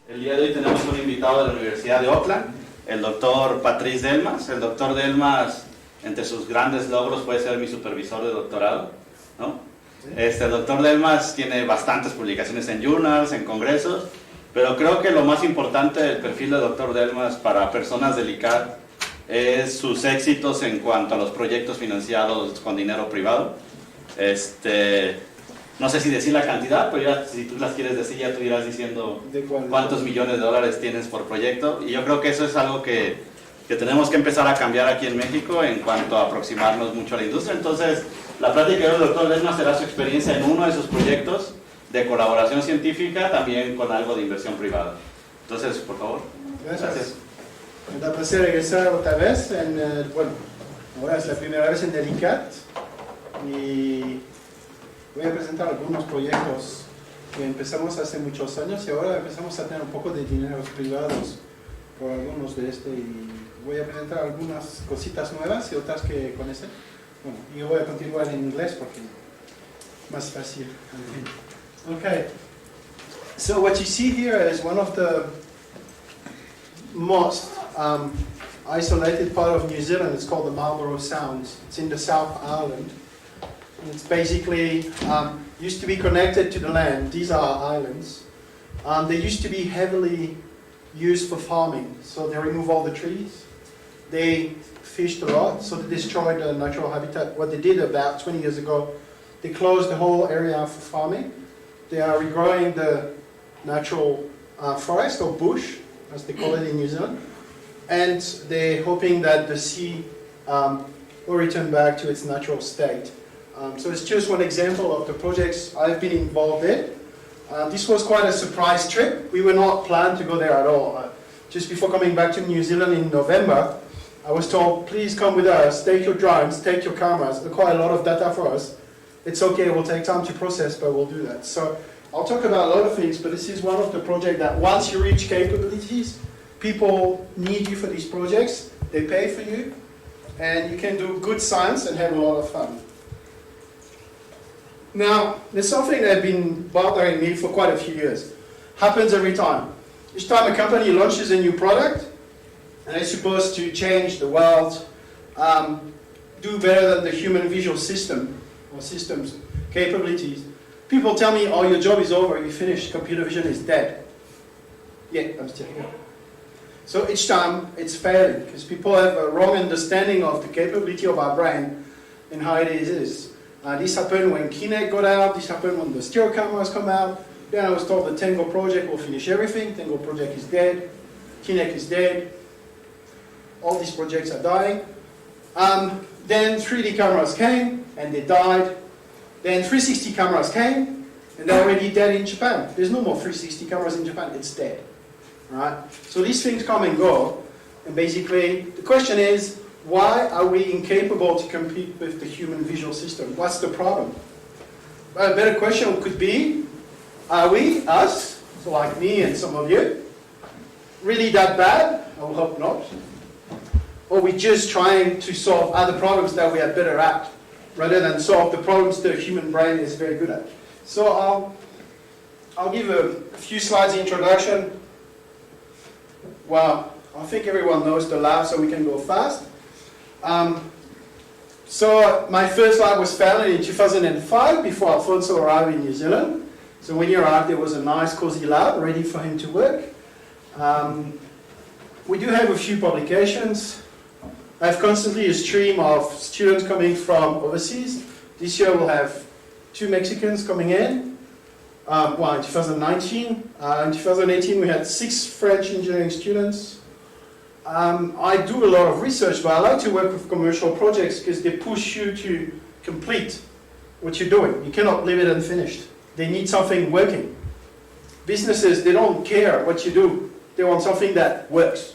El día de hoy tenemos un invitado de la Universidad de Oakland, el doctor Patrice Delmas. El doctor Delmas, entre sus grandes logros, puede ser mi supervisor de doctorado, ¿no? El doctor Delmas tiene bastantes publicaciones en journals, en congresos, pero creo que lo más importante del perfil del doctor Delmas para personas del ICAT es sus éxitos en cuanto a los proyectos financiados con dinero privado. No sé si decir la cantidad, pero ya si tú las quieres decir, ya tú irás diciendo cuántos millones de dólares tienes por proyecto. Y yo creo que eso es algo que tenemos que empezar a cambiar aquí en México en cuanto a aproximarnos mucho a la industria. Entonces, la plática del doctor Delmas será su experiencia en uno de sus proyectos de colaboración científica, también con algo de inversión privada. Entonces, por favor. Gracias. Me da placer regresar otra vez. Bueno, ahora es la primera vez en el ICAT y voy a presentar algunos proyectos que empezamos hace muchos años y ahora empezamos a tener un poco de dineros privados por algunos de y voy a presentar algunas cositas nuevas y otras que conocen. Bueno, yo voy a continuar en inglés porque es más fácil. Okay, so what you see here is one of the most isolated part of New Zealand. It's called the Marlborough Sounds. It's in the South Island. It's basically used to be connected to the land. These are islands. They used to be heavily used for farming. So they remove all the trees. They fished a lot, so they destroyed the natural habitat. What they did about 20 years ago, they closed the whole area for farming. They are regrowing the natural forest or bush, as they call it in New Zealand. And they're hoping that the sea will return back to its natural state. So it's just one example of the projects I've been involved in. This was quite a surprise trip. We were not planned to go there at all. Just before coming back to New Zealand in November, I was told, please come with us, take your drones, take your cameras, quite a lot of data for us. It's okay, it will take time to process, but we'll do that. So I'll talk about a lot of things, but this is one of the projects that once you reach capabilities, people need you for these projects, they pay for you, and you can do good science and have a lot of fun. Now, there's something that's been bothering me for quite a few years. Happens every time. Each time a company launches a new product, and it's supposed to change the world, do better than the human visual system, or systems, capabilities. People tell me, oh, your job is over, you finished, computer vision is dead. Yeah, I'm still here. So each time it's failing, because people have a wrong understanding of the capability of our brain and how it is. This happened when Kinect got out, this happened when the stereo cameras come out. Then I was told the Tango project will finish everything. Tango project is dead, Kinect is dead. All these projects are dying. Then 3D cameras came, and they died. Then 360 cameras came, and they're already dead in Japan. There's no more 360 cameras in Japan, it's dead. Right? So these things come and go, and basically the question is, why are we incapable to compete with the human visual system? What's the problem? Well, a better question could be, are we, us, so like me and some of you, really that bad? I will hope not. Or are we just trying to solve other problems that we are better at, rather than solve the problems the human brain is very good at? So I'll give a few slides introduction. Well, I think everyone knows the lab, so we can go fast. So my first lab was founded in 2005, before Alfonso arrived in New Zealand. So when he arrived, there was a nice, cozy lab ready for him to work. We do have a few publications. I have constantly a stream of students coming from overseas. This year we'll have 2 Mexicans coming in. Well, in 2019. In 2018 we had 6 French engineering students. I do a lot of research, but I like to work with commercial projects because they push you to complete what you're doing. You cannot leave it unfinished. They need something working. Businesses, they don't care what you do. They want something that works.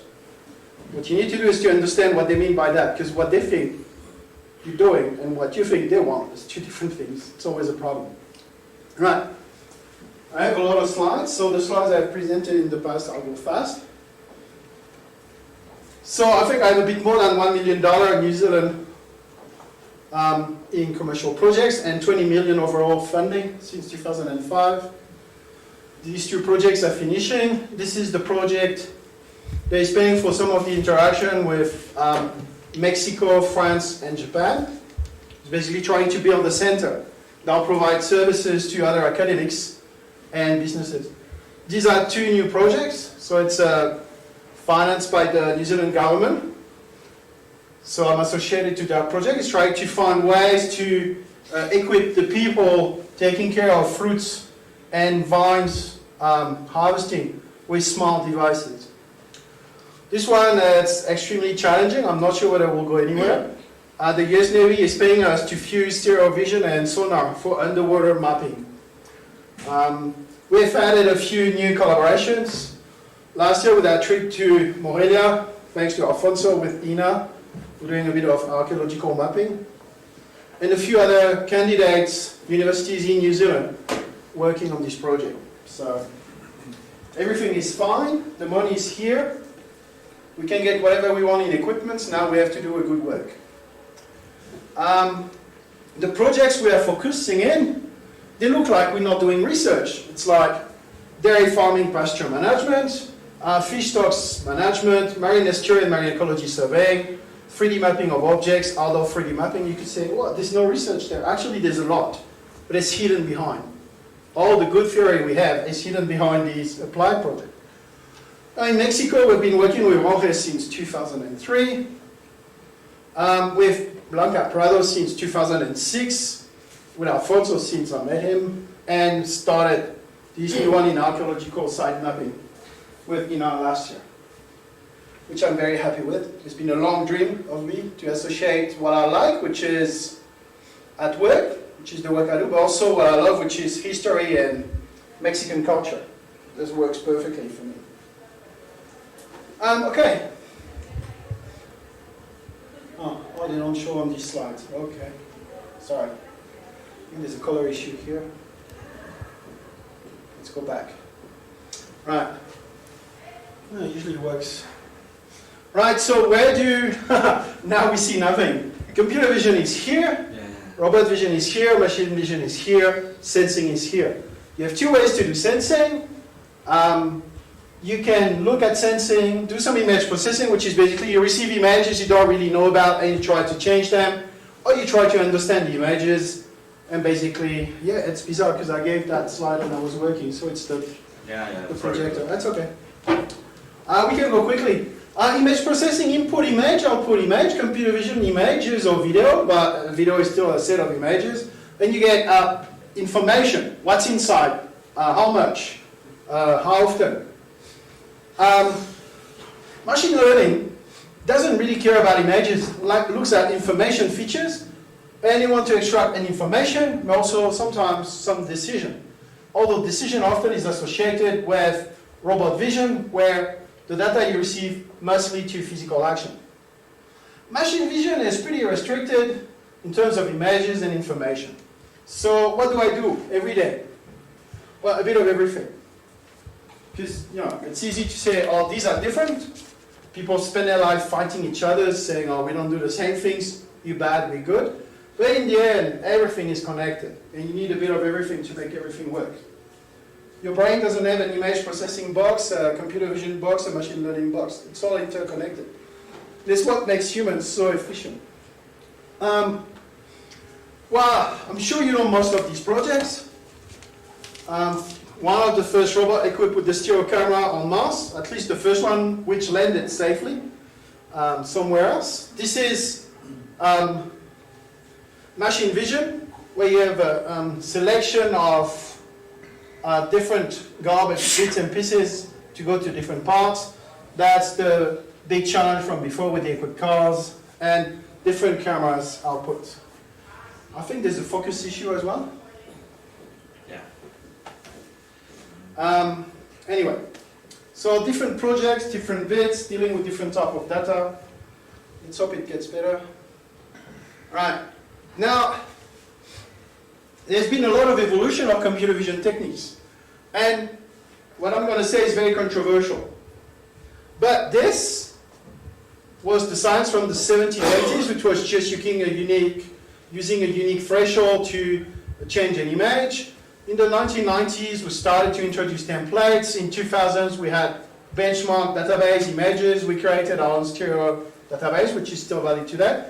What you need to do is to understand what they mean by that, because what they think you're doing and what you think they want is 2 different things. It's always a problem. Right. I have a lot of slides, so the slides I've presented in the past, I'll go fast. So I think I have a bit more than $1 million in New Zealand in commercial projects and 20 million overall funding since 2005. these two projects are finishing. This is the project that is paying for some of the interaction with Mexico, France, and Japan. It's basically trying to build a center that will provide services to other academics and businesses. These are two new projects, so it's financed by the New Zealand government. So I'm associated to that project. It's trying to find ways to equip the people taking care of fruits and vines harvesting with smart devices. This one is extremely challenging. I'm not sure whether it will go anywhere. The US Navy is paying us to fuse stereo vision and sonar for underwater mapping. We've added a few new collaborations. Last year with our trip to Morelia, thanks to Alfonso with INA, we're doing a bit of archaeological mapping. And a few other candidates, universities in New Zealand, working on this project. So everything is fine, the money is here. We can get whatever we want in equipment, now we have to do a good work. The projects we are focusing in, they look like we're not doing research. It's like dairy farming, pasture management, fish stocks management, marine estuary and marine ecology surveying, 3D mapping of objects, outdoor 3D mapping. You could say, well, there's no research there. Actually, there's a lot, but it's hidden behind. All the good theory we have is hidden behind these applied projects. In Mexico, we've been working with Jorge since 2003, with Blanca Prado since 2006, with Alfonso since I met him, and started this new one in archaeological site mapping with INA last year, which I'm very happy with. It's been a long dream of me to associate what I like, which is at work, which is the work I do, but also what I love, which is history and Mexican culture. This works perfectly for me. Okay. Oh, they don't show on these slides. Okay. Sorry. I think there's a color issue here. Let's go back. Right. Oh, it usually works. Right, so where do... now we see nothing. Computer vision is here. Yeah. Robot vision is here. Machine vision is here. Sensing is here. You have two ways to do sensing. You can look at sensing, do some image processing, which is basically you receive images you don't really know about and you try to change them, or you try to understand the images, and basically, yeah, it's bizarre because I gave that slide when I was working, so it's the projector. That's okay. We can go quickly. Image processing, input image, output image, computer vision images or video, but video is still a set of images. Then you get information, what's inside, how much, how often. Machine learning doesn't really care about images, looks at information features, and you want to extract an information, but also sometimes some decision. Although decision often is associated with robot vision, where the data you receive must lead to physical action. Machine vision is pretty restricted in terms of images and information. So what do I do every day? Well, a bit of everything. Because, it's easy to say, oh, these are different. People spend their life fighting each other, saying, oh, we don't do the same things, you bad, we good. But in the end, everything is connected, and you need a bit of everything to make everything work. Your brain doesn't have an image processing box, a computer vision box, a machine learning box. It's all interconnected. This is what makes humans so efficient. Well, I'm sure you know most of these projects. One of the first robots equipped with the stereo camera on Mars, at least the first one which landed safely somewhere else. This is machine vision, where you have a selection of different garbage bits and pieces to go to different parts. That's the big challenge from before with the equipped cars and different cameras output. I think there's a focus issue as well. Anyway, so different projects, different bits, dealing with different type of data. Let's hope it gets better. Right, now, there's been a lot of evolution of computer vision techniques. And what I'm going to say is very controversial. But this was the science from the 70s, 80s, which was just using a unique threshold to change an image. In the 1990s, we started to introduce templates. In 2000s, we had benchmark database images. We created our own stereo database, which is still valid today.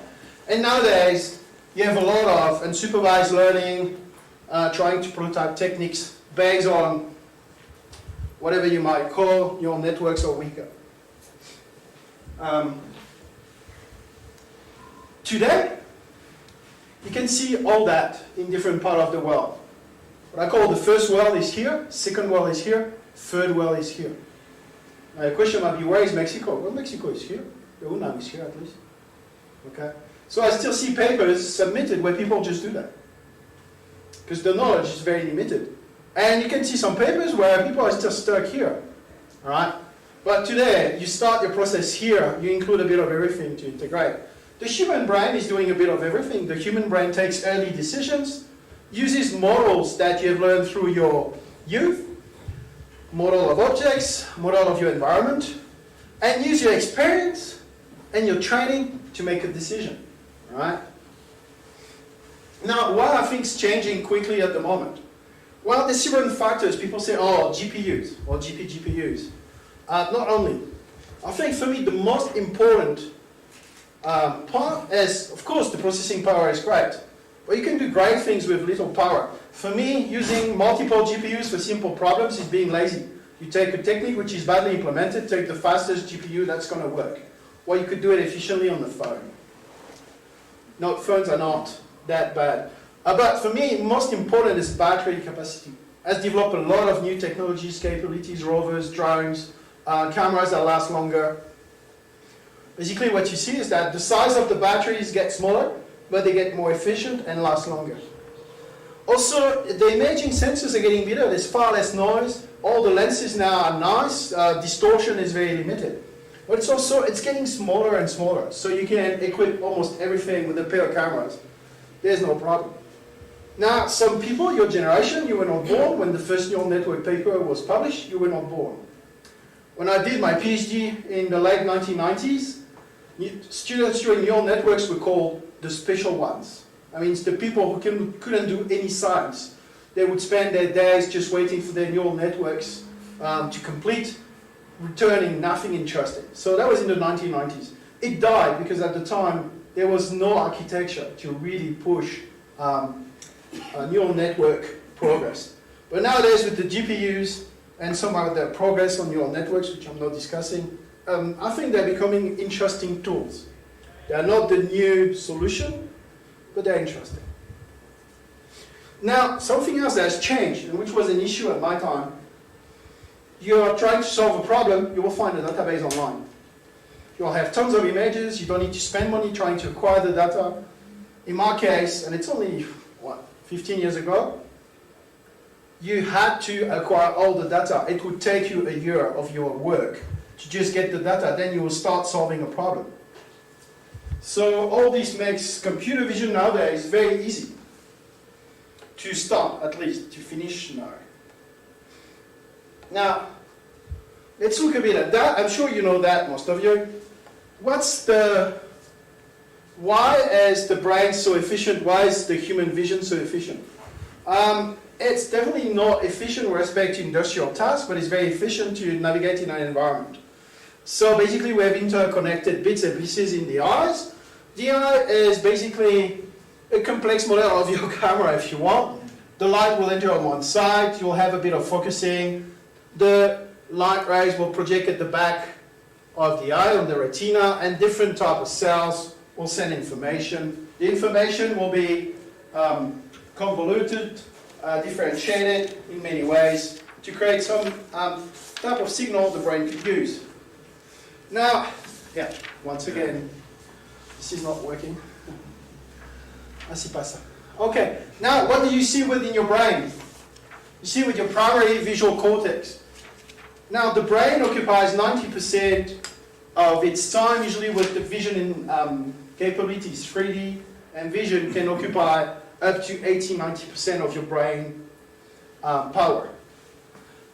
And nowadays, you have a lot of unsupervised learning, trying to prototype techniques based on whatever you might call your networks or weaker. Today, you can see all that in different parts of the world. What I call the first world is here, second world is here, third world is here. Now the question might be, where is Mexico? Well, Mexico is here. The UNAM is here at least. Okay. So I still see papers submitted where people just do that. Because the knowledge is very limited. And you can see some papers where people are still stuck here. All right? But today, you start your process here, you include a bit of everything to integrate. The human brain is doing a bit of everything. The human brain takes early decisions, uses models that you have learned through your youth, model of objects, model of your environment, and use your experience and your training to make a decision. All right? Now, why are things changing quickly at the moment? Well, there's different factors. People say, oh, GPUs or GPUs. Not only. I think for me the most important part is, of course, the processing power is great. But you can do great things with little power. For me, using multiple GPUs for simple problems is being lazy. You take a technique which is badly implemented, take the fastest GPU, that's going to work. Or you could do it efficiently on the phone. No, phones are not that bad. But for me, most important is battery capacity. I've developed a lot of new technologies, capabilities, rovers, drones, cameras that last longer. Basically what you see is that the size of the batteries get smaller, but they get more efficient and last longer. Also, the imaging sensors are getting better. There's far less noise. All the lenses now are nice. Distortion is very limited. But it's getting smaller and smaller. So you can equip almost everything with a pair of cameras. There's no problem. Now, some people, your generation, you were not born when the first neural network paper was published. You were not born. When I did my PhD in the late 1990s, students doing neural networks were called the special ones. I mean, it's the people who couldn't do any science. They would spend their days just waiting for their neural networks to complete, returning nothing interesting. So that was in the 1990s. It died because at the time, there was no architecture to really push neural network progress. But nowadays, with the GPUs and some of the progress on neural networks, which I'm not discussing, I think they're becoming interesting tools. They are not the new solution, but they're interesting. Now, something else that has changed, and which was an issue at my time, you are trying to solve a problem, you will find a database online. You'll have tons of images, you don't need to spend money trying to acquire the data. In my case, and it's only, 15 years ago, you had to acquire all the data. It would take you a year of your work to just get the data, then you will start solving a problem. So all this makes computer vision nowadays very easy. To start, at least, to finish, no. Now, let's look a bit at that. I'm sure you know that, most of you. Why is the brain so efficient? Why is the human vision so efficient? It's definitely not efficient with respect to industrial tasks, but it's very efficient to navigate in an environment. So basically we have interconnected bits and pieces in the eyes. The eye is basically a complex model of your camera if you want. The light will enter on one side, you'll have a bit of focusing. The light rays will project at the back of the eye on the retina, and different type of cells will send information. The information will be convoluted, differentiated in many ways to create some type of signal the brain could use. Now, once again, this is not working. Así pasa. Okay, now what do you see within your brain? You see with your primary visual cortex. Now the brain occupies 90% of its time, usually with the vision in capabilities, 3D, and vision can occupy up to 80-90% of your brain power.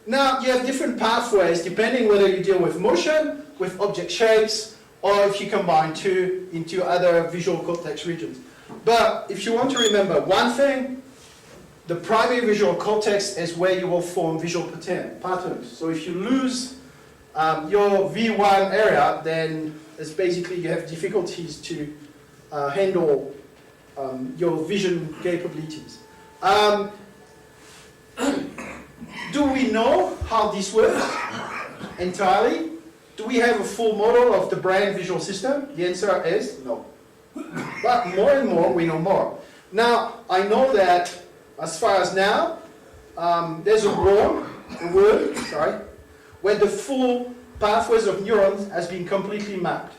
Now you have different pathways depending whether you deal with motion, with object shapes, or if you combine two into other visual cortex regions. But if you want to remember one thing, the primary visual cortex is where you will form visual patterns. So if you lose your V1 area, then it's basically you have difficulties to handle your vision capabilities. Do we know how this works entirely? Do we have a full model of the brain visual system? The answer is no. But more and more, we know more. Now, I know that as far as now, there's a word, where the full pathways of neurons has been completely mapped.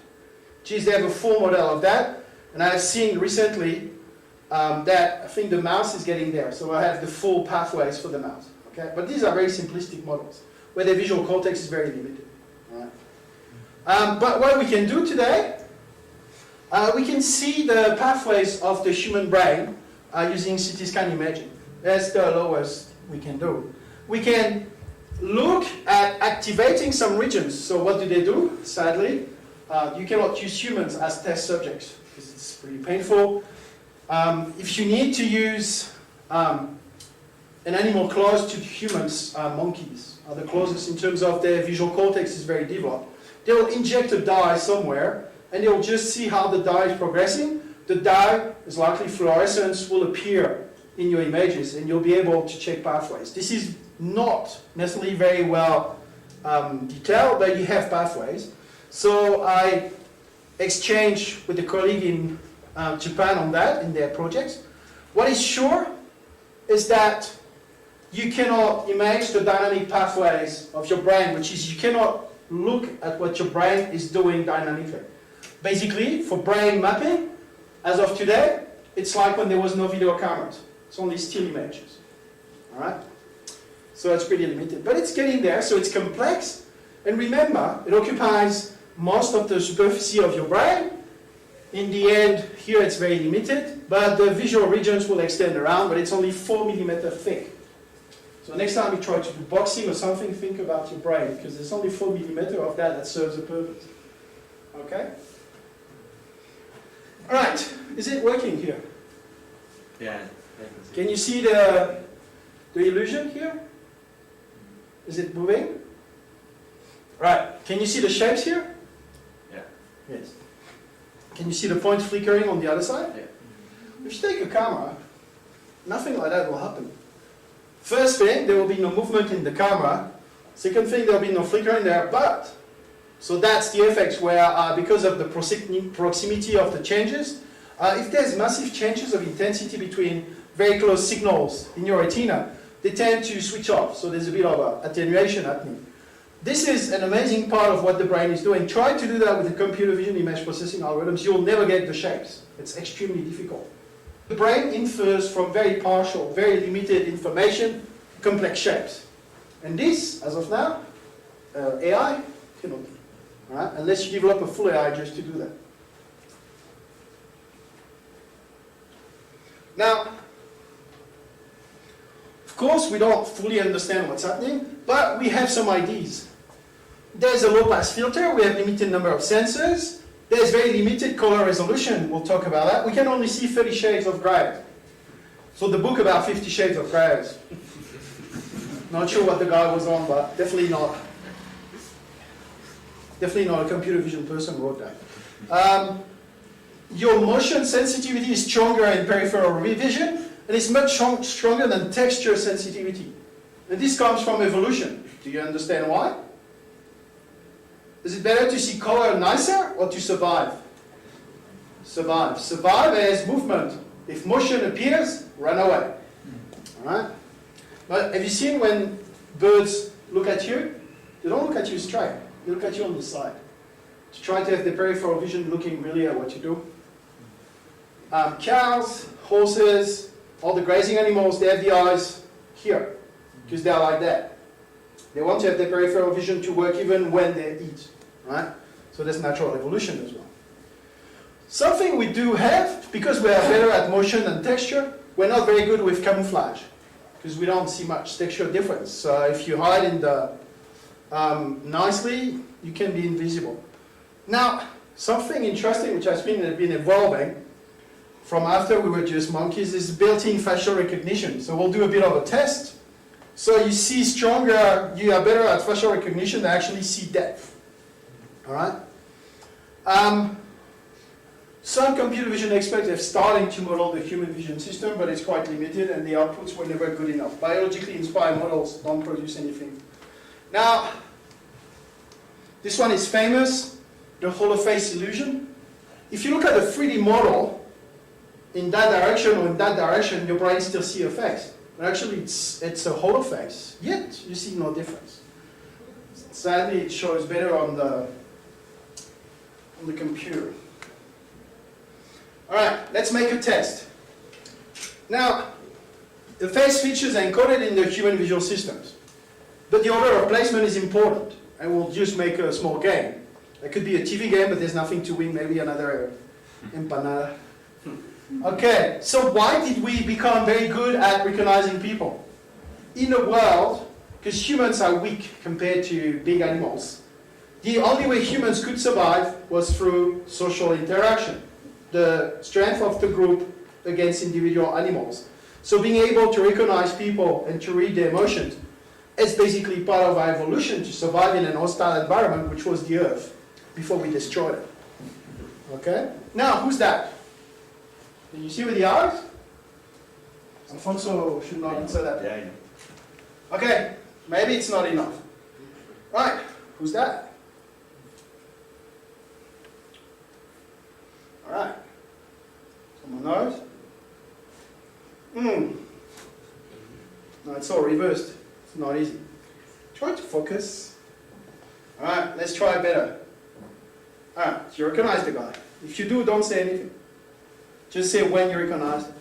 Geez, they have a full model of that, and I have seen recently that I think the mouse is getting there, so I have the full pathways for the mouse. Okay, but these are very simplistic models, where the visual cortex is very limited. Right? But what we can do today, we can see the pathways of the human brain using CT scan imaging. That's the lowest we can do. We can look at activating some regions. So what do they do? Sadly, you cannot use humans as test subjects because it's pretty painful. If you need to use an animal close to humans, monkeys are the closest in terms of their visual cortex is very developed. They'll inject a dye somewhere and they'll just see how the dye is progressing. The dye is likely fluorescence will appear in your images and you'll be able to check pathways. This is not necessarily very well detailed, but you have pathways. So I exchanged with a colleague in Japan on that in their projects. What is sure is that you cannot image the dynamic pathways of your brain, which is you cannot look at what your brain is doing dynamically. Basically, for brain mapping, as of today, it's like when there was no video cameras. It's only still images. All right? So it's pretty limited. But it's getting there, so it's complex. And remember, it occupies most of the superficie of your brain. In the end, here it's very limited, but the visual regions will extend around, but it's only 4 millimeters thick. So next time you try to do boxing or something, think about your brain, because there's only 4 millimeters of that serves a purpose. Okay? All right, is it working here? Yeah. Can you see the illusion here? Is it moving? Right, can you see the shapes here? Yeah. Yes. Can you see the points flickering on the other side? Yeah. If you take a camera, nothing like that will happen. First thing, there will be no movement in the camera. Second thing, there will be no flickering there, but, so that's the effect where, because of the proximity of the changes, if there's massive changes of intensity between very close signals in your retina, they tend to switch off, so there's a bit of attenuation happening. This is an amazing part of what the brain is doing. Try to do that with the computer vision image processing algorithms. You'll never get the shapes. It's extremely difficult. The brain infers from very partial, very limited information, complex shapes. And this, as of now, AI cannot do. Right? Unless you develop a full AI just to do that. Now, of course, we don't fully understand what's happening, but we have some ideas. There's a low-pass filter. We have limited number of sensors. There's very limited color resolution. We'll talk about that. We can only see 30 shades of gray. So the book about 50 shades of gray. Not sure what the guy was on, but definitely not a computer vision person wrote that. Your motion sensitivity is stronger in peripheral vision, and it's much stronger than texture sensitivity. And this comes from evolution. Do you understand why? Is it better to see color nicer or to survive? Survive. Survive is movement. If motion appears, run away. Alright? But have you seen when birds look at you? They don't look at you straight. They look at you on the side. To try to have the peripheral vision looking really at what you do. Cows, horses, all the grazing animals, they have the eyes here. Because they are like that. They want to have their peripheral vision to work even when they eat. Right? So that's natural evolution as well. Something we do have, because we are better at motion and texture, we're not very good with camouflage. Because we don't see much texture difference. So if you hide in the nicely, you can be invisible. Now, something interesting which has been evolving. from after we were just monkeys is built-in facial recognition. So we'll do a bit of a test. So you see stronger, you are better at facial recognition than actually see depth. All right? Some computer vision experts have started to model the human vision system, but it's quite limited and the outputs were never good enough. Biologically inspired models don't produce anything. Now, this one is famous, the hollow face illusion. If you look at a 3D model, in that direction or in that direction, your brain still sees a face. But actually, it's a hollow face, yet you see no difference. Sadly, it shows better on the computer. All right, let's make a test. Now, the face features are encoded in the human visual systems, but the order of placement is important, and we'll just make a small game. It could be a TV game, but there's nothing to win, maybe another empanada. Okay, so why did we become very good at recognizing people? In a world, because humans are weak compared to big animals, the only way humans could survive was through social interaction, the strength of the group against individual animals. So being able to recognize people and to read their emotions is basically part of our evolution to survive in an hostile environment, which was the Earth, before we destroyed it. Okay? Now, who's that? Can you see with the eyes? Alfonso should not answer that. Yeah, I know. Okay, maybe it's not enough. Right, who's that? All right. Someone knows? No, it's all reversed. It's not easy. Try to focus. All right, let's try better. All right, so you recognize the guy. If you do, don't say anything. Just say when you recognize it.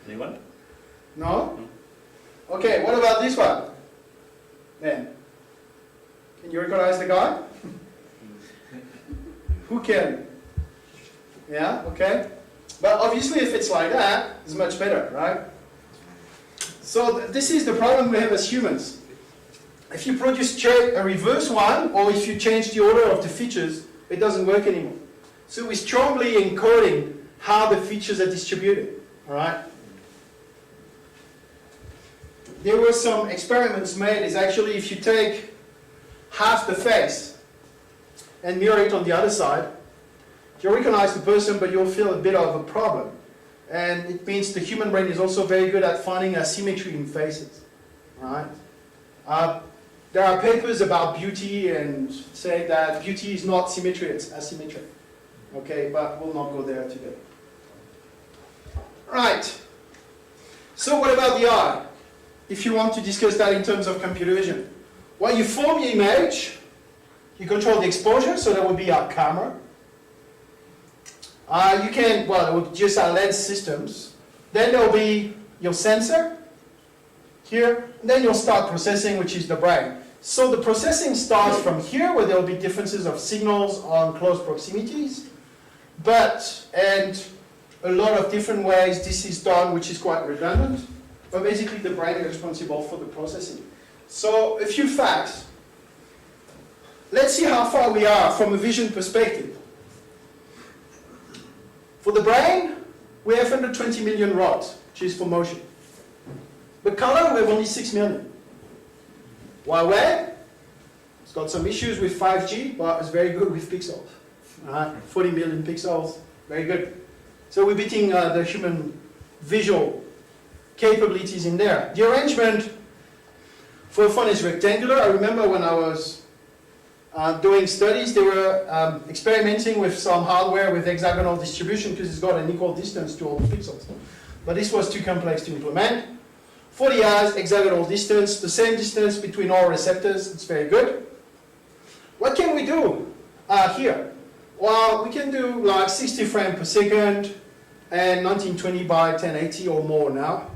Anyone? No? Okay, what about this one? Then, can you recognize the guy? Who can? Yeah, okay. But obviously if it's like that, it's much better, right? So this is the problem we have as humans. If you produce a reverse one, or if you change the order of the features, it doesn't work anymore. So we're strongly encoding how the features are distributed, all right? There were some experiments made, is actually if you take half the face and mirror it on the other side, you'll recognize the person, but you'll feel a bit of a problem. And it means the human brain is also very good at finding asymmetry in faces, right? There are papers about beauty and say that beauty is not symmetry, it's asymmetry. Okay, but we'll not go there today. Right. So what about the eye? If you want to discuss that in terms of computer vision. Well, you form the image, you control the exposure, so that would be our camera. You can, well, it would just our lens systems. Then there will be your sensor here, and then you'll start processing, which is the brain. So the processing starts from here, where there will be differences of signals on close proximities, and a lot of different ways this is done, which is quite redundant. But basically, the brain is responsible for the processing. So a few facts. Let's see how far we are from a vision perspective. For the brain, we have 120 million rods, which is for motion. But color, we have only 6 million. Huawei, it's got some issues with 5G, but it's very good with pixels. 40 million pixels, very good. So we're beating the human visual capabilities in there. The arrangement for a phone is rectangular. I remember when I was doing studies, they were experimenting with some hardware with hexagonal distribution because it's got an equal distance to all the pixels. But this was too complex to implement. For the eyes, hexagonal distance, the same distance between all receptors, it's very good. What can we do here? Well, we can do like 60 frames per second and 1920 by 1080 or more now.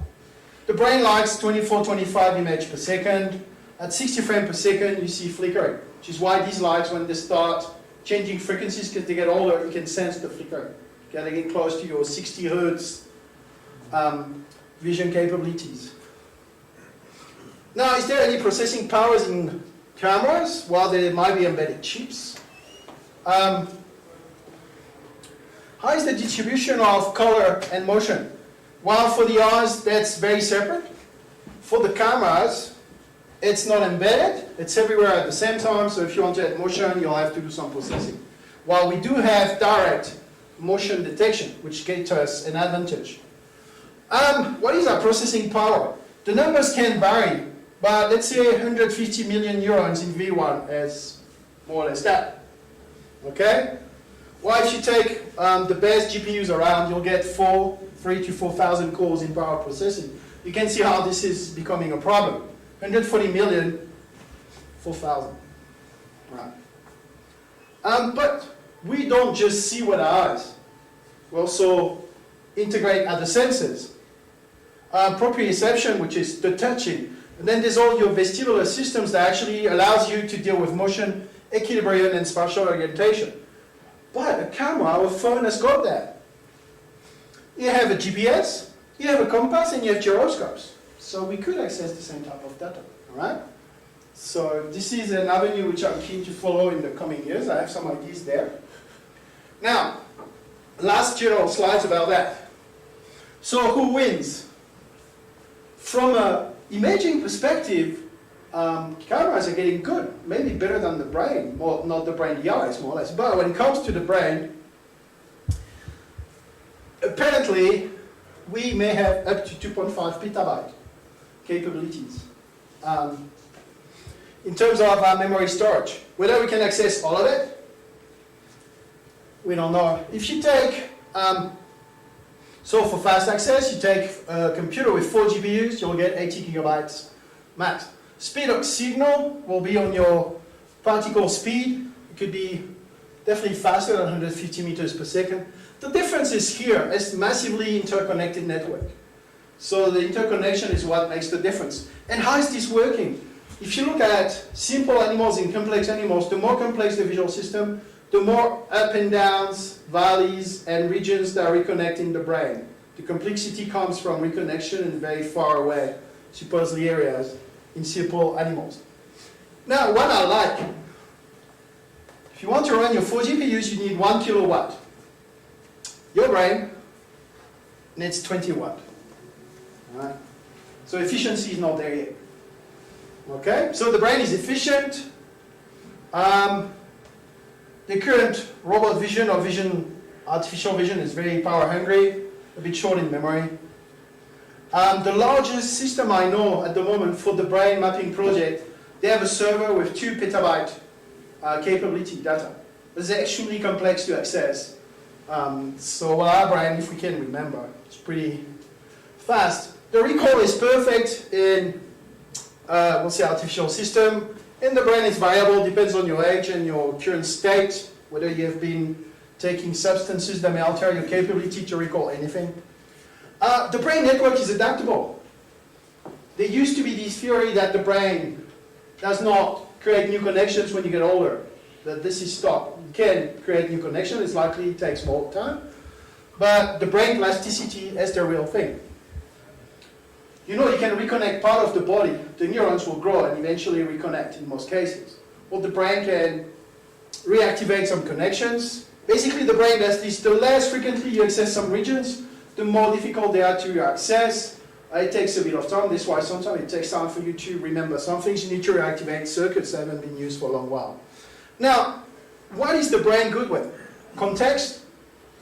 The brain likes 24, 25 images per second. At 60 frames per second, you see flickering, which is why these lights, when they start changing frequencies, because they get older, you can sense the flickering. You gotta get close to your 60 hertz vision capabilities. Now, is there any processing powers in cameras? Well, there might be embedded chips. How is the distribution of color and motion? Well, for the eyes, that's very separate. For the cameras, it's not embedded. It's everywhere at the same time, so if you want to add motion, you'll have to do some processing. While we do have direct motion detection, which gives us an advantage. What is our processing power? The numbers can vary, but let's say 150 million neurons in V1 as more or less that. Okay? Well, if you take the best GPUs around, you'll get 3,000 to 4,000 cores in power processing. You can see how this is becoming a problem. 140 million, 4,000. Right. But we don't just see with our eyes. We also integrate other senses. Proprioception, which is the touching. And then there's all your vestibular systems that actually allows you to deal with motion, equilibrium, and spatial orientation. But a camera, our phone has got that. You have a GPS, you have a compass, and you have gyroscopes. So we could access the same type of data, all right? So this is an avenue which I'm keen to follow in the coming years. I have some ideas there. Now, last general slides about that. So who wins? From an imaging perspective, cameras are getting good, maybe better than the brain. Well, not the brain, the eyes, more or less. But when it comes to the brain, apparently, we may have up to 2.5 petabyte capabilities in terms of our memory storage. Whether we can access all of it, we don't know. If you take, so for fast access, you take a computer with 4 GPUs, you'll get 80 gigabytes max. Speed of signal will be on your particle speed. It could be definitely faster than 150 meters per second. The difference is here, it's massively interconnected network. So the interconnection is what makes the difference. And how is this working? If you look at simple animals and complex animals, the more complex the visual system, the more up and downs, valleys, and regions that reconnect in the brain. The complexity comes from reconnection in very far away, supposedly areas in simple animals. Now, what I like, if you want to run your 4 GPUs, you need 1 kilowatt. Your brain needs 20 watt. All right? So efficiency is not there yet. Okay? So the brain is efficient. The current robot vision or artificial vision is very power hungry, a bit short in memory. The largest system I know at the moment for the brain mapping project, they have a server with 2 petabyte capability data. It's extremely complex to access. So our brain, if we can remember, it's pretty fast. The recall is perfect in, we'll say, artificial system. In the brain, it's variable, depends on your age and your current state, whether you have been taking substances that may alter your capability to recall anything. The brain network is adaptable. There used to be this theory that the brain does not create new connections when you get older, that this is stopped. You can create new connections, it's likely it takes more time, but the brain plasticity is the real thing. You know, you can reconnect part of the body, the neurons will grow and eventually reconnect in most cases. Or the brain can reactivate some connections. Basically, the brain does this. The less frequently you access some regions, the more difficult they are to access. It takes a bit of time. That's why sometimes it takes time for you to remember some things. You need to reactivate circuits that haven't been used for a long while. Now, what is the brain good with? Context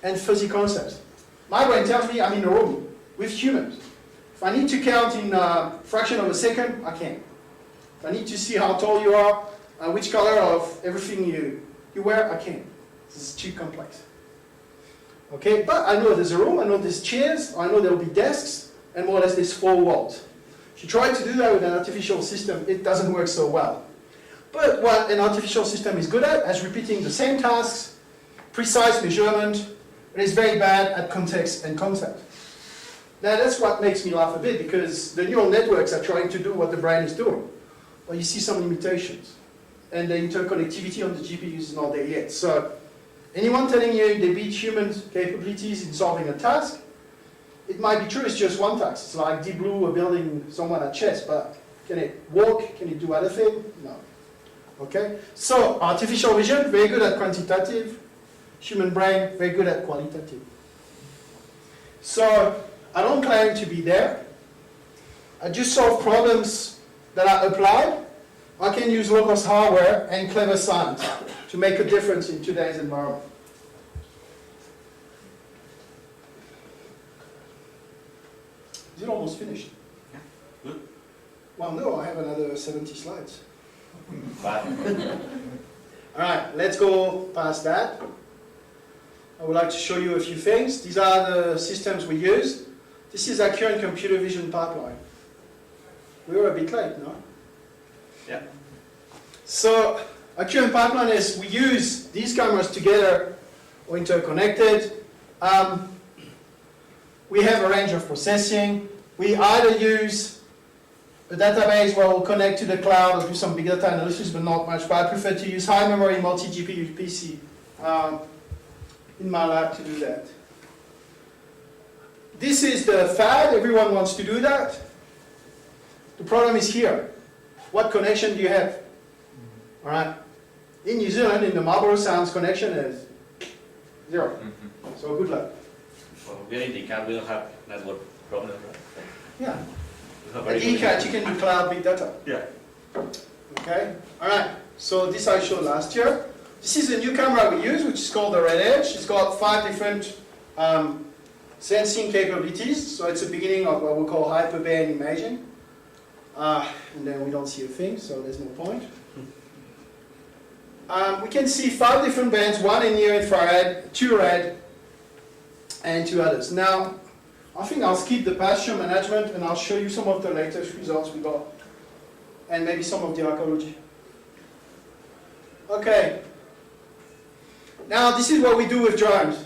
and fuzzy concepts. My brain tells me I'm in a room with humans. If I need to count in a fraction of a second, I can. If I need to see how tall you are, which color of everything you wear, I can. This is too complex. Okay, but I know there's a room, I know there's chairs, I know there'll be desks, and more or less there's 4 walls. If you try to do that with an artificial system, it doesn't work so well. But what an artificial system is good at is repeating the same tasks, precise measurement, but it's very bad at context and concept. Now that's what makes me laugh a bit, because the neural networks are trying to do what the brain is doing. Well, you see some limitations. And the interconnectivity on the GPUs is not there yet. So anyone telling you they beat human capabilities in solving a task, it might be true, it's just one task. It's like Deep Blue or building someone at chess, but can it walk? Can it do other things? No. Okay? So artificial vision, very good at quantitative. human brain, very good at qualitative. So I don't claim to be there. I just solve problems that are applied. I can use low-cost hardware and clever science to make a difference in today's environment. Is it almost finished? Yeah, good. Well, no, I have another 70 slides. Bye. All right, let's go past that. I would like to show you a few things. These are the systems we use. This is our current computer vision pipeline. We were a bit late, no? Yeah. So our current pipeline is we use these cameras together or interconnected. We have a range of processing. We either use a database where we'll connect to the cloud or do some big data analysis, but not much. But I prefer to use high memory multi-GPU PC in my lab to do that. This is the fad. Everyone wants to do that. The problem is here. What connection do you have? All right. In New Zealand, in the Marlborough Sounds, connection is 0. So good luck. Well, we're in the ICAT, we don't have network problems, right? Yeah. We have At very good ICAT, you can do cloud big data. Yeah. Okay. All right. So this I showed last year. This is a new camera we use, which is called the Red Edge. It's got 5 different sensing capabilities. So it's the beginning of what we call hyperband imaging. And then we don't see a thing, so there's no point. We can see 5 different bands, 1 in near infrared, 2 red, and 2 others. Now, I think I'll skip the pasture management and I'll show you some of the latest results we got, and maybe some of the archaeology. Okay. Now, this is what we do with drones.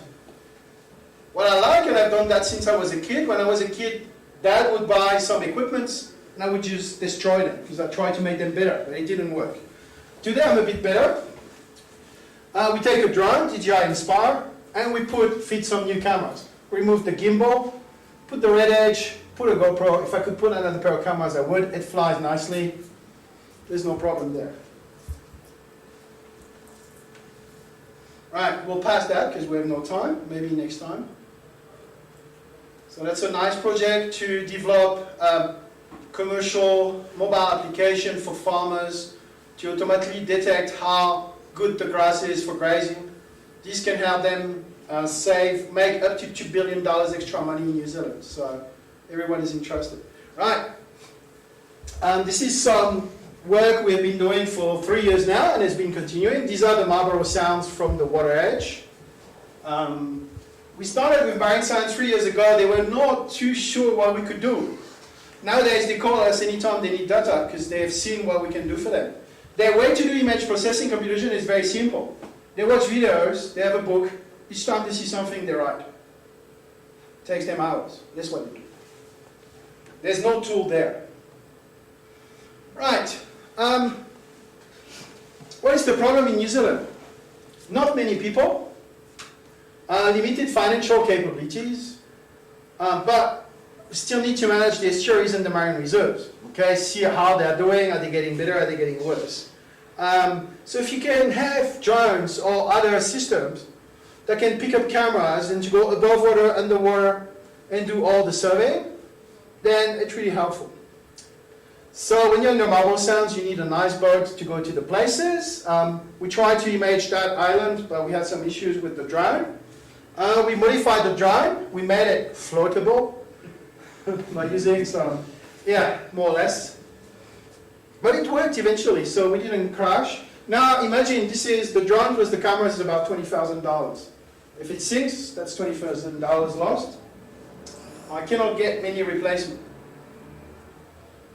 What I like, and I've done that since I was a kid. When I was a kid, Dad would buy some equipment, and I would just destroy them because I tried to make them better, but it didn't work. Today, I'm a bit better. We take a drone, DJI Inspire, and we fit some new cameras. Remove the gimbal, put the Red Edge, put a GoPro. If I could put another pair of cameras, I would. It flies nicely. There's no problem there. Right, we'll pass that because we have no time. Maybe next time. So that's a nice project to develop commercial mobile application for farmers to automatically detect how good the grass is for grazing. This can help them make up to $2 billion extra money in New Zealand. So everyone is interested. Right. This is some work we have been doing for 3 years now and has been continuing. These are the Marlborough Sounds from the water edge. We started with marine science 3 years ago. They were not too sure what we could do. Nowadays they call us anytime they need data because they have seen what we can do for them. Their way to do image processing computer vision is very simple. They watch videos, they have a book. Each time they see something, they write. It takes them hours. That's what they do. There's no tool there. Right. What is the problem in New Zealand? Not many people, limited financial capabilities, but we still need to manage the estuaries and the marine reserves. Okay, see how they're doing, are they getting better, are they getting worse? So if you can have drones or other systems that can pick up cameras and to go above water, underwater, and do all the surveying, then it's really helpful. So when you're in the Marlborough Sounds, you need a nice boat to go to the places. We tried to image that island, but we had some issues with the drone. We modified the drone. We made it floatable by using some, more or less. But it worked eventually, so we didn't crash. Now imagine the drone plus the camera is about $20,000. If it sinks, that's $20,000 lost. I cannot get many replacements.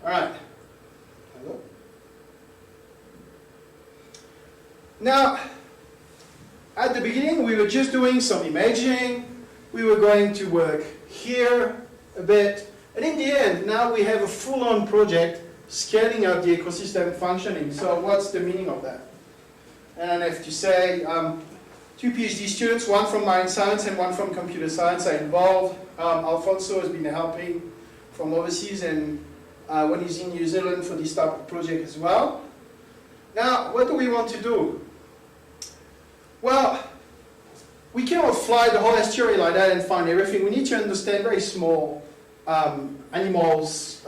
All right. Hello. Now, at the beginning, we were just doing some imaging. We were going to work here a bit. And in the end, now we have a full-on project scaling up the ecosystem functioning. So what's the meaning of that? And I have to say, 2 PhD students, one from marine science and one from computer science are involved. Alfonso has been helping from overseas and when he's in New Zealand for this type of project as well. Now, what do we want to do? Well, we cannot fly the whole estuary like that and find everything. We need to understand very small animals'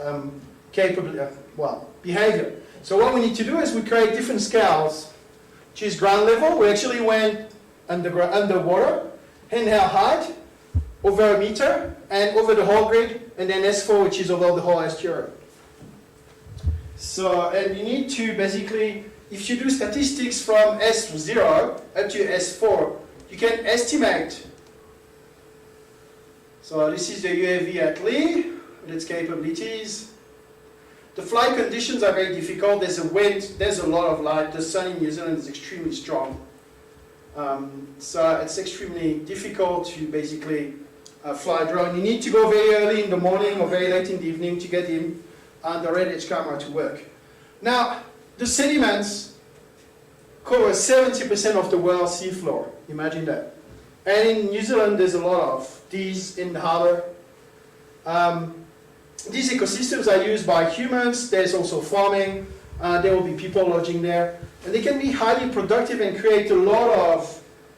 behavior. So what we need to do is we create different scales, which is ground level. We actually went underwater, and our height, over a meter, and over the whole grid, and then S4, which is over the whole estuary. So, and you need to basically, if you do statistics from S0 up to S4, you can estimate. So this is the UAV at Lee, with its capabilities. The flight conditions are very difficult. There's a wind, there's a lot of light. The sun in New Zealand is extremely strong. So it's extremely difficult to basically fly a drone. You need to go very early in the morning or very late in the evening to get him and the red edge camera to work. Now, the sediments cover 70% of the world's seafloor. Imagine that. And in New Zealand, there's a lot of these in the harbour. These ecosystems are used by humans. There's also farming. There will be people lodging there. And they can be highly productive and create a lot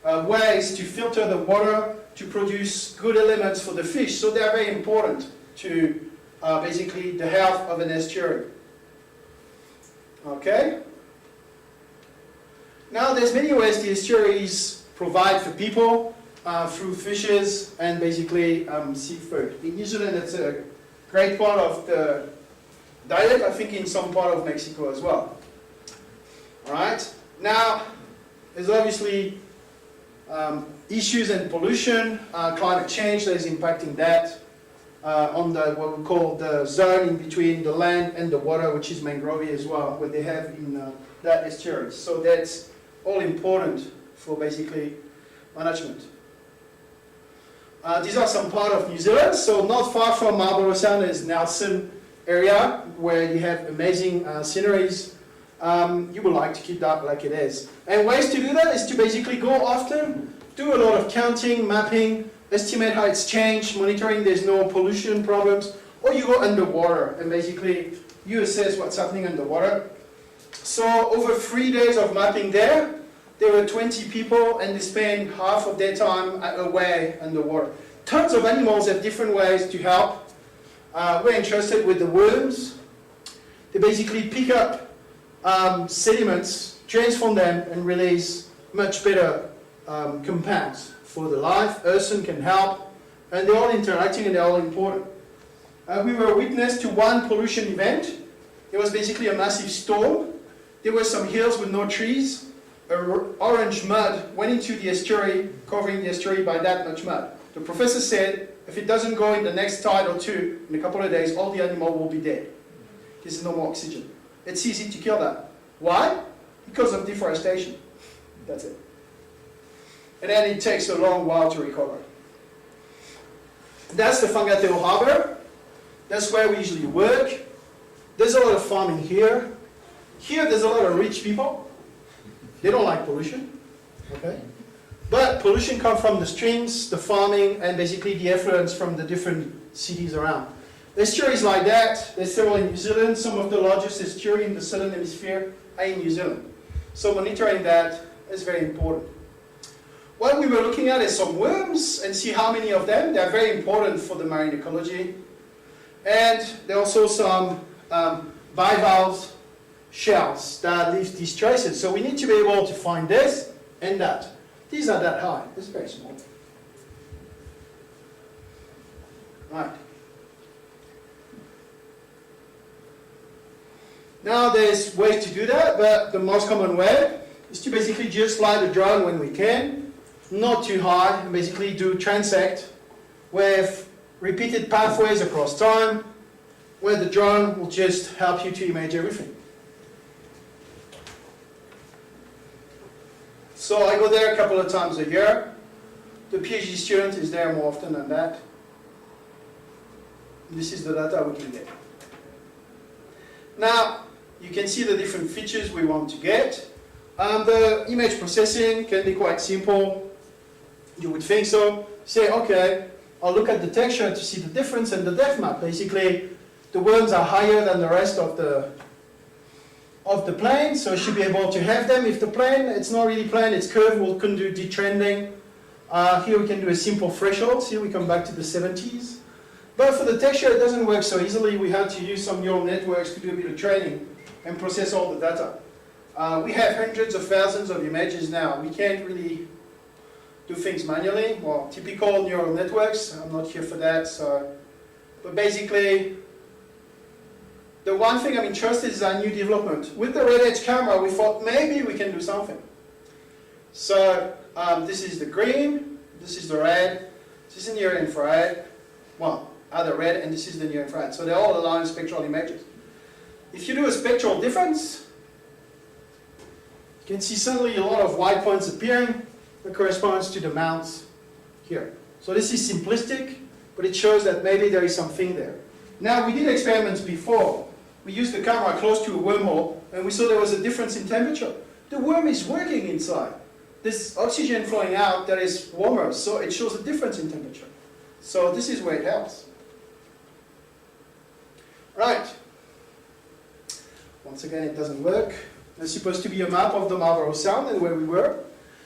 of ways to filter the water to produce good elements for the fish. So they are very important to basically the health of an estuary. Okay? Now there's many ways the estuaries provide for people through fishes and basically seafood. In New Zealand it's a great part of the diet, I think in some part of Mexico as well. Alright? Now, there's obviously issues and pollution, climate change that is impacting that on the what we call the zone in between the land and the water, which is mangrove as well, what they have in that estuary. So that's all important for basically management. These are some part of New Zealand. So not far from Marlborough Sounds is Nelson area where you have amazing sceneries. You would like to keep that like it is. And ways to do that is to basically go often, do a lot of counting, mapping, estimate how it's changed, monitoring there's no pollution problems, or you go underwater and basically you assess what's happening underwater. So over 3 days of mapping there were 20 people and they spend half of their time away underwater. Tons of animals have different ways to help. We're interested with the worms. They basically pick up sediments, transform them, and release much better compounds for the life. Urson can help, and they're all interacting and they're all important. We were witness to one pollution event. It was basically a massive storm. There were some hills with no trees. Orange mud went into the estuary, covering the estuary by that much mud. The professor said, if it doesn't go in the next tide or two, in a couple of days, all the animals will be dead. There's no more oxygen. It's easy to kill that. Why? Because of deforestation. That's it. And then it takes a long while to recover. That's the Whangateo Harbour. That's where we usually work. There's a lot of farming here. Here there's a lot of rich people. They don't like pollution. Okay? But pollution comes from the streams, the farming, and basically the effluents from the different cities around. Estuaries like that, there's several in New Zealand. Some of the largest estuaries in the southern hemisphere are in New Zealand. So monitoring that is very important. What we were looking at is some worms and see how many of them. They're very important for the marine ecology. And there are also some bivalve shells that leave these traces. So we need to be able to find this and that. These are that high. It's very small. Right. Now there's ways to do that, but the most common way is to basically just fly the drone when we can, not too high, and basically do transect with repeated pathways across time, where the drone will just help you to image everything. So I go there a couple of times a year. The PhD student is there more often than that. This is the data we can get. Now, you can see the different features we want to get. The image processing can be quite simple. You would think so. Say, okay, I'll look at the texture to see the difference in the depth map. Basically, the worms are higher than the rest of the plane, so I should be able to have them. If the plane, it's not really plane, it's curved, we can do detrending. Here we can do a simple threshold. Here we come back to the 70s. But for the texture, it doesn't work so easily. We had to use some neural networks to do a bit of training and process all the data. We have hundreds of thousands of images now. We can't really do things manually. Well, typical neural networks, I'm not here for that. But basically, the one thing I'm interested in is our new development. With the red edge camera, we thought maybe we can do something. So this is the green, this is the red, this is near infrared. Well, the red, and this is the near infrared. So they're all aligned spectral images. If you do a spectral difference, you can see suddenly a lot of white points appearing that corresponds to the mounts here. So this is simplistic, but it shows that maybe there is something there. Now, we did experiments before. We used the camera close to a wormhole, and we saw there was a difference in temperature. The worm is working inside. There's oxygen flowing out that is warmer, so it shows a difference in temperature. So this is where it helps. Right. Once again, it doesn't work. There's supposed to be a map of the Marlborough Sound and where we were.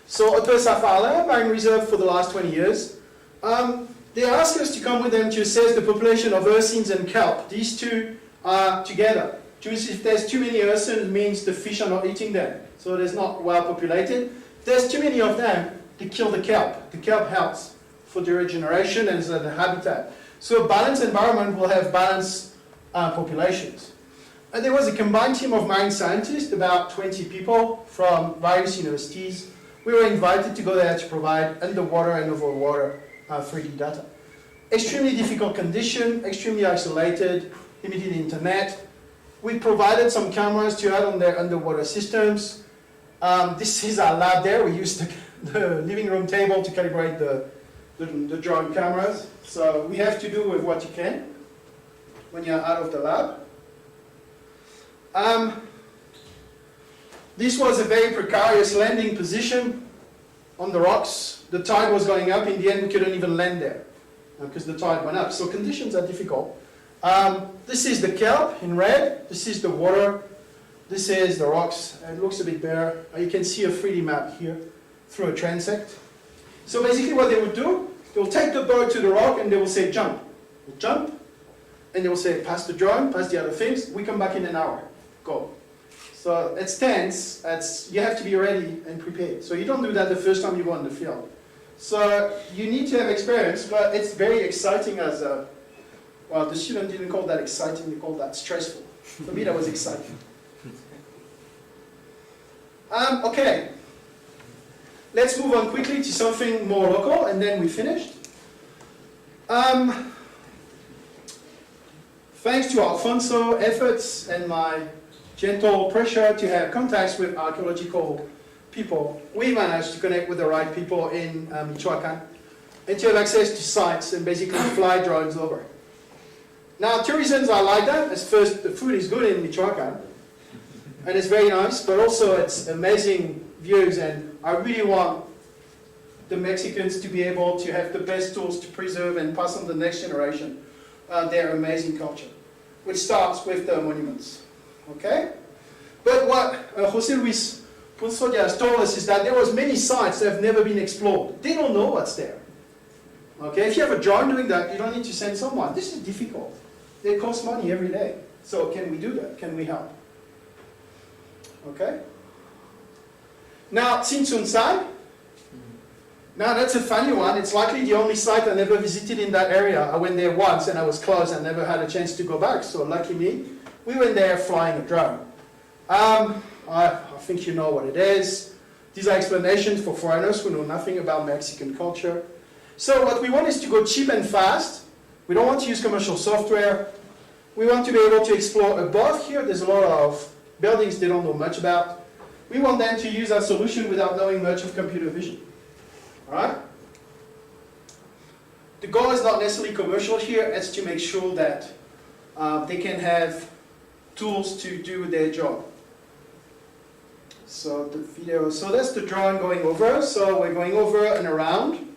So Upper Sapphire Marine Reserve for the last 20 years. They asked us to come with them to assess the population of ursines and kelp. These two are together. If there's too many ursines, it means the fish are not eating them. So there's not well populated. If there's too many of them, they kill the kelp. The kelp helps for the regeneration and the habitat. So a balanced environment will have balanced populations. And there was a combined team of marine scientists, about 20 people from various universities. We were invited to go there to provide underwater and overwater 3D data. Extremely difficult condition, extremely isolated, limited internet. We provided some cameras to add on their underwater systems. This is our lab there. We used the living room table to calibrate the drone cameras. So we have to do with what you can when you're out of the lab. This was a very precarious landing position on the rocks. The tide was going up. In the end, we couldn't even land there because the tide went up. So conditions are difficult. This is the kelp in red. This is the water. This is the rocks. It looks a bit bare. You can see a 3D map here through a transect. So basically what they would do, they will take the bird to the rock and they will say jump. We'll jump. And they will say pass the drone, pass the other things. We come back in an hour. Go. So it's tense. You have to be ready and prepared. So you don't do that the first time you go on the field. So you need to have experience, but it's very exciting as a, well, the student didn't call that exciting, they called that stressful. For me, that was exciting. Okay. Let's move on quickly to something more local, and then we finished. Thanks to Alfonso efforts and my gentle pressure to have contacts with archaeological people, we managed to connect with the right people in Michoacan and to have access to sites and basically fly drones over. Now, two reasons I like that is first, the food is good in Michoacan and it's very nice, but also it's amazing views, and I really want the Mexicans to be able to have the best tools to preserve and pass on the next generation their amazing culture, which starts with the monuments. Okay? But what Jose Luis Ponsodia has told us is that there was many sites that have never been explored. They don't know what's there. Okay? If you have a drone doing that, you don't need to send someone. This is difficult. It costs money every day. So can we do that? Can we help? Okay? Now, Tsinchunsai. Now that's a funny one. It's likely the only site I never visited in that area. I went there once and I was closed and never had a chance to go back. So lucky me. We went there flying a drone. I think you know what it is. These are explanations for foreigners who know nothing about Mexican culture. So what we want is to go cheap and fast. We don't want to use commercial software. We want to be able to explore above here. There's a lot of buildings they don't know much about. We want them to use our solution without knowing much of computer vision. All right? The goal is not necessarily commercial here. It's to make sure that they can have tools to do their job. So the video, so that's the drone going over. So we're going over and around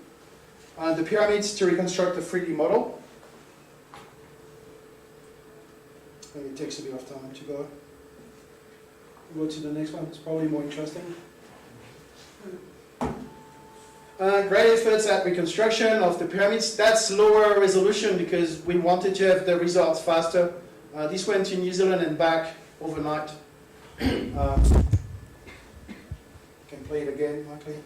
the pyramids to reconstruct a 3D model. Maybe it takes a bit of time to go to the next one. It's probably more interesting. Great efforts at reconstruction of the pyramids. That's lower resolution because we wanted to have the results faster. This went to New Zealand and back overnight. Can play it again, likely.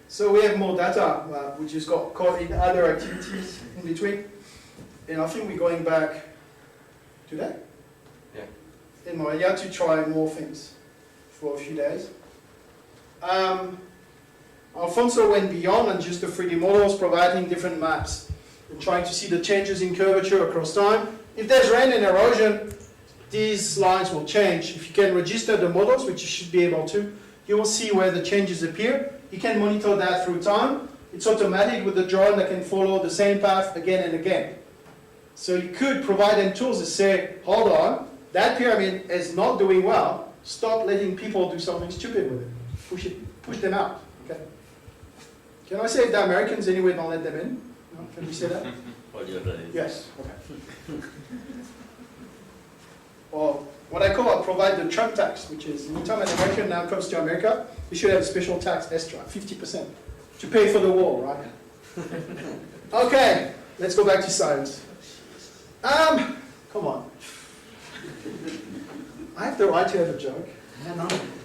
So we have more data, we just got caught in other activities in between. And I think we're going back today? Yeah. In Moria to try more things for a few days. Alfonso went beyond and just the 3D models, providing different maps and trying to see the changes in curvature across time. If there's rain and erosion, these lines will change. If you can register the models, which you should be able to, you will see where the changes appear. You can monitor that through time. It's automatic with the drone that can follow the same path again and again. So you could provide them tools that say, hold on, that pyramid is not doing well. Stop letting people do something stupid with it. Push them out. Okay. Can I say if the Americans anyway don't let them in? No? Can we say that? Yes. Okay. Or what I call provide the Trump tax, which is anytime an American now comes to America, we should have a special tax extra, 50%, to pay for the wall, right? Okay, let's go back to science. Come on. I have the right to have a joke.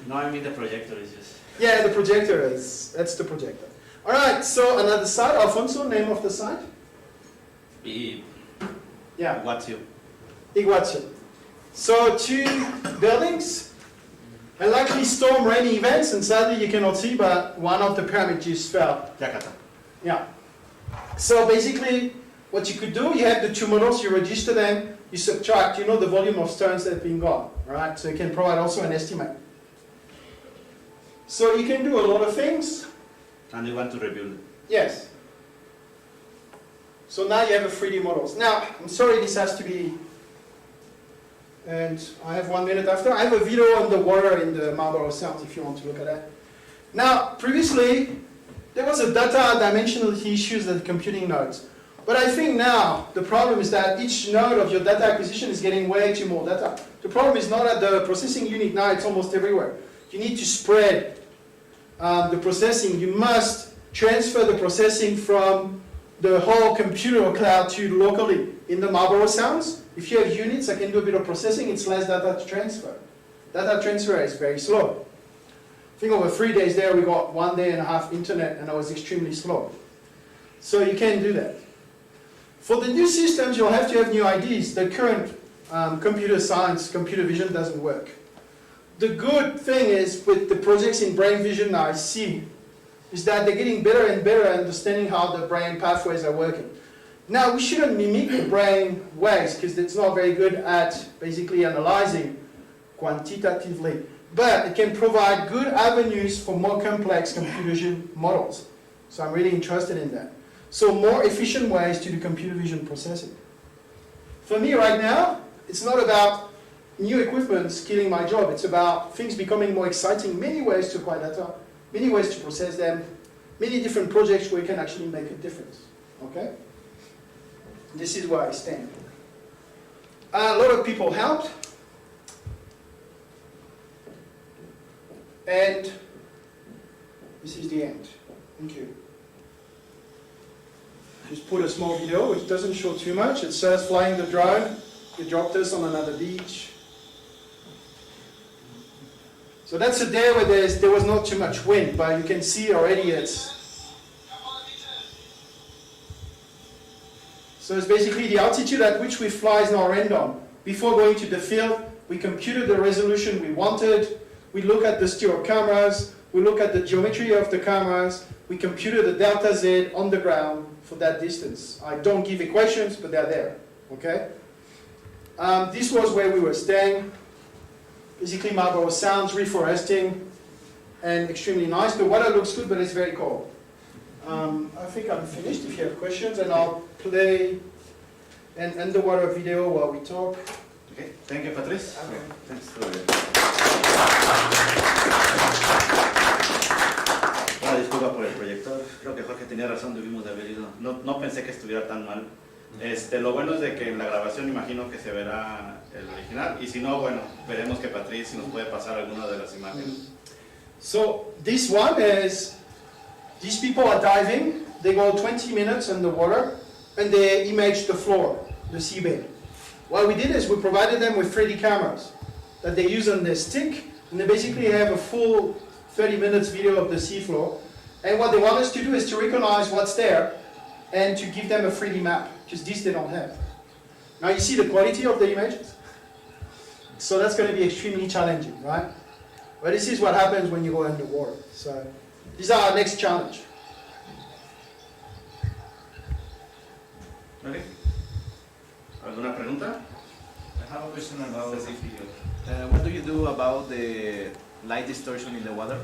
No, I mean the projector is just... Yeah, the projector is, that's the projector. All right, so another site, Alfonso, name of the site? Yeah. Iguazu. So 2 buildings, and likely storm rainy events, and sadly you cannot see, but one of the pyramids just fell. Jakarta. Yeah. So basically, what you could do, you have the 2 models, you register them, you subtract, you know, the volume of stones that have been gone, right? So you can provide also an estimate. So you can do a lot of things. And you want to rebuild it. Yes. So now you have a 3D models. Now, I'm sorry this has to be, and I have 1 minute after. I have a video on the water in the Marlborough Sounds if you want to look at that. Now, previously, there was a data dimensionality issues at computing nodes. But I think now, the problem is that each node of your data acquisition is getting way too more data. The problem is not at the processing unit now, it's almost everywhere. You need to spread the processing. You must transfer the processing from the whole computer or cloud to locally. In the Marlborough Sounds, if you have units that can do a bit of processing, it's less data to transfer. Data transfer is very slow. I think over 3 days there, we got 1.5 days internet, and it was extremely slow. So you can do that. For the new systems, you'll have to have new IDs. The current computer science, computer vision doesn't work. The good thing is, with the projects in brain vision now I see, is that they're getting better and better at understanding how the brain pathways are working. Now, we shouldn't mimic the brain ways, because it's not very good at basically analyzing quantitatively. But it can provide good avenues for more complex computer vision models. So I'm really interested in that. So more efficient ways to do computer vision processing. For me right now, it's not about new equipment killing my job. It's about things becoming more exciting, many ways to acquire data, many ways to process them, many different projects where you can actually make a difference. Okay? This is where I stand. A lot of people helped. And this is the end. Thank you. Just put a small video which doesn't show too much. It says flying the drone. It dropped us on another beach. So that's a day where there was not too much wind, but you can see already it's... So it's basically the altitude at which we fly is now random. Before going to the field, we computed the resolution we wanted. We look at the stereo cameras. We look at the geometry of the cameras. We computed the delta Z on the ground for that distance. I don't give equations, but they're there. Okay? This was where we were staying. Basically, Marlborough Sounds, reforesting, and extremely nice. The water looks good, but it's very cold. I think I'm finished if you have questions, and I'll play an underwater video while we talk. Okay, thank you, Patrice. Okay. Thanks for disculpa por el proyector. Creo que Jorge tenía razón, debimos de haber ido. No pensé que estuviera tan mal. Lo bueno es de que en la grabación imagino que se verá el original, y si no, bueno, veremos que Patrice nos puede pasar alguna de las imágenes. So this one is, these people are diving, they go 20 minutes underwater, and they image the floor, the seabed. What we did is we provided them with 3D cameras that they use on their stick, and they basically have a full 30 minutes video of the seafloor. And what they want us to do is to recognize what's there and to give them a 3D map, because this they don't have. Now you see the quality of the images? So that's going to be extremely challenging, right? But this is what happens when you go underwater. So this is our next challenge. Okay. ¿Alguna pregunta? I have a question about what do you do about the light distortion in the water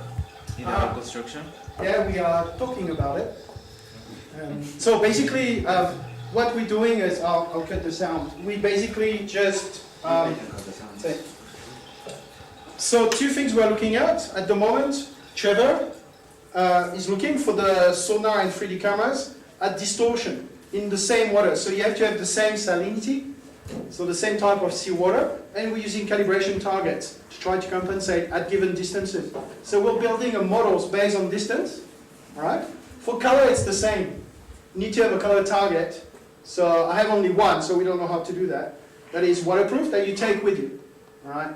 in our construction? Yeah, we are talking about it. So basically, what we're doing is, I'll cut the sound. We basically just, so two things we're looking at the moment. Trevor is looking for the sonar and 3D cameras at distortion in the same water. So you have to have the same salinity, so the same type of seawater, and we're using calibration targets to try to compensate at given distances. So we're building a models based on distance, all right? For color, it's the same. You need to have a color target. So I have only one, so we don't know how to do that. That is waterproof, that you take with you, all right?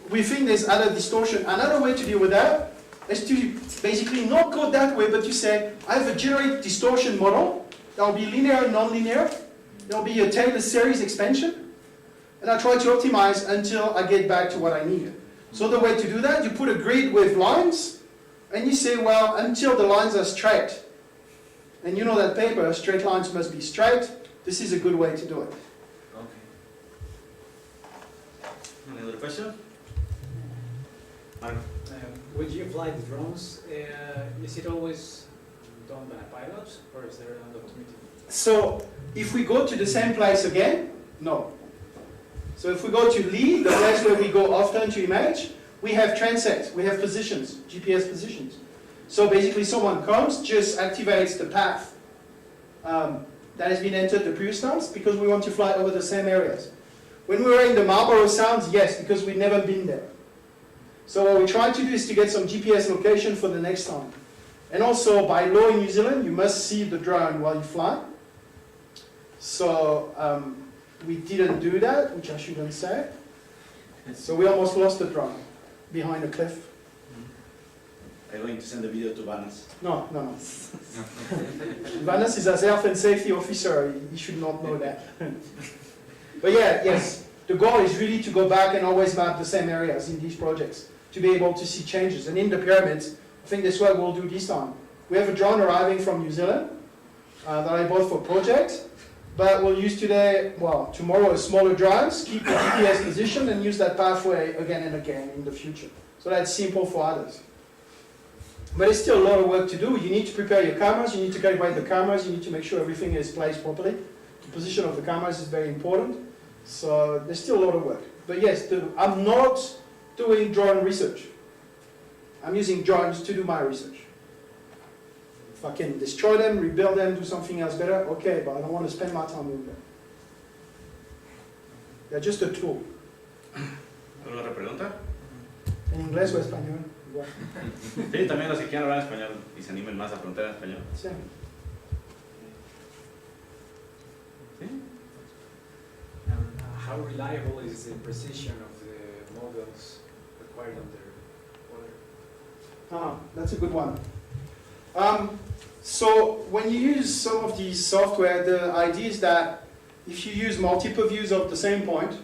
We think there's other distortion. Another way to deal with that is to basically not go that way, but you say, I have a generate distortion model that will be linear and non-linear. There will be a Taylor series expansion, and I try to optimize until I get back to what I need. So the way to do that, you put a grid with lines, and you say, well, until the lines are straight, and you know that paper, straight lines must be straight, this is a good way to do it. Okay. Any other question? Marco? When you fly the drones, is it always done by a pilot, or is there an opportunity? So if we go to the same place again, no. So if we go to Lee, the place where we go often to image, we have transects, we have positions, GPS positions. So basically someone comes, just activates the path that has been entered the previous times, because we want to fly over the same areas. When we were in the Marlborough Sounds, yes, because we've never been there. So what we try to do is to get some GPS location for the next time. And also, by law in New Zealand, you must see the drone while you fly. So we didn't do that, which I shouldn't say. So we almost lost the drone behind a cliff. I'm going to send the video to Vanas. No. Vanas is a health and safety officer. He should not know that. But yeah, yes, the goal is really to go back and always map the same areas in these projects, to be able to see changes. And in the pyramids, I think that's what we'll do this time. We have a drone arriving from New Zealand that I bought for project, but we'll use tomorrow a smaller drones, keep the GPS position and use that pathway again and again in the future. So that's simple for others. But it's still a lot of work to do. You need to prepare your cameras, you need to calibrate the cameras, you need to make sure everything is placed properly. The position of the cameras is very important. So there's still a lot of work. But yes, I'm not doing drone research. I'm using drones to do my research. If I can destroy them, rebuild them, do something else better, okay, but I don't want to spend my time with them. They're just a tool. ¿Alguna otra pregunta? En inglés o español, igual. Sí, también los que quieran hablar español y se animen más a preguntar en español. Sí. ¿Sí? How reliable is the precision of the models required underwater? That's a good one. So when you use some of these software, the idea is that if you use multiple views of the same point,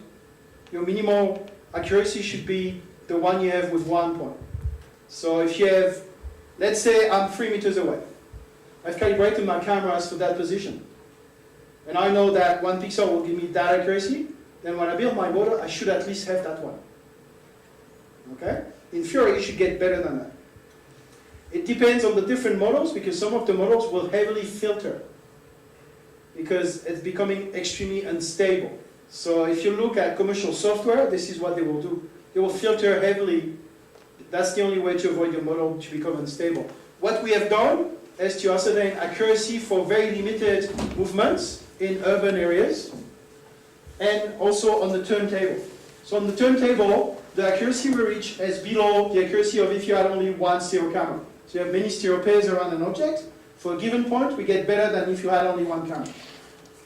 your minimal accuracy should be the one you have with one point. So if you have, let's say I'm 3 meters away. I've calibrated my cameras for that position. And I know that 1 pixel will give me that accuracy. Then when I build my model, I should at least have that one. Okay? In theory, you should get better than that. It depends on the different models, because some of the models will heavily filter, because it's becoming extremely unstable. So if you look at commercial software, this is what they will do. They will filter heavily. That's the only way to avoid your model to become unstable. What we have done is to ascertain accuracy for very limited movements in urban areas, and also on the turntable. So on the turntable, the accuracy we reach is below the accuracy of if you had only one stereo camera. So you have many stereo pairs around an object. For a given point, we get better than if you had only one camera.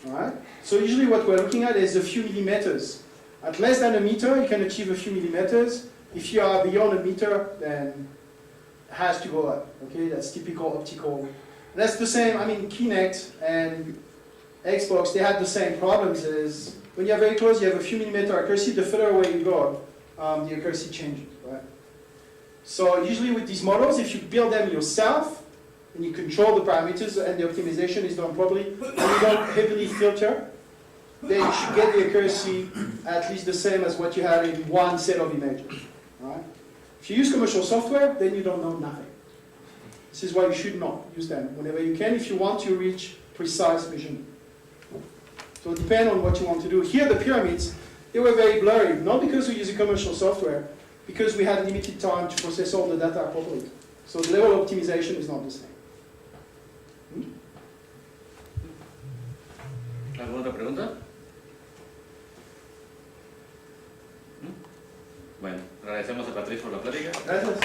All right? So usually what we're looking at is a few millimeters. At less than a meter, you can achieve a few millimeters. If you are beyond a meter, then it has to go up. Okay, that's typical optical. And that's the same. I mean, Kinect and Xbox, they had the same problems. Is when you're very close, you have a few millimeter accuracy. The further away you go, the accuracy changes. Right? So usually with these models, if you build them yourself and you control the parameters and the optimization is done properly, and you don't heavily filter, then you should get the accuracy at least the same as what you had in one set of images. Right? If you use commercial software, then you don't know nothing. This is why you should not use them whenever you can if you want to reach precise measurement. So it depends on what you want to do. Here the pyramids, they were very blurry, not because we use a commercial software, because we had limited time to process all the data properly. So the level of optimization is not the same. ¿Alguna otra pregunta? Bueno, agradecemos a Patrice por la plática. Gracias.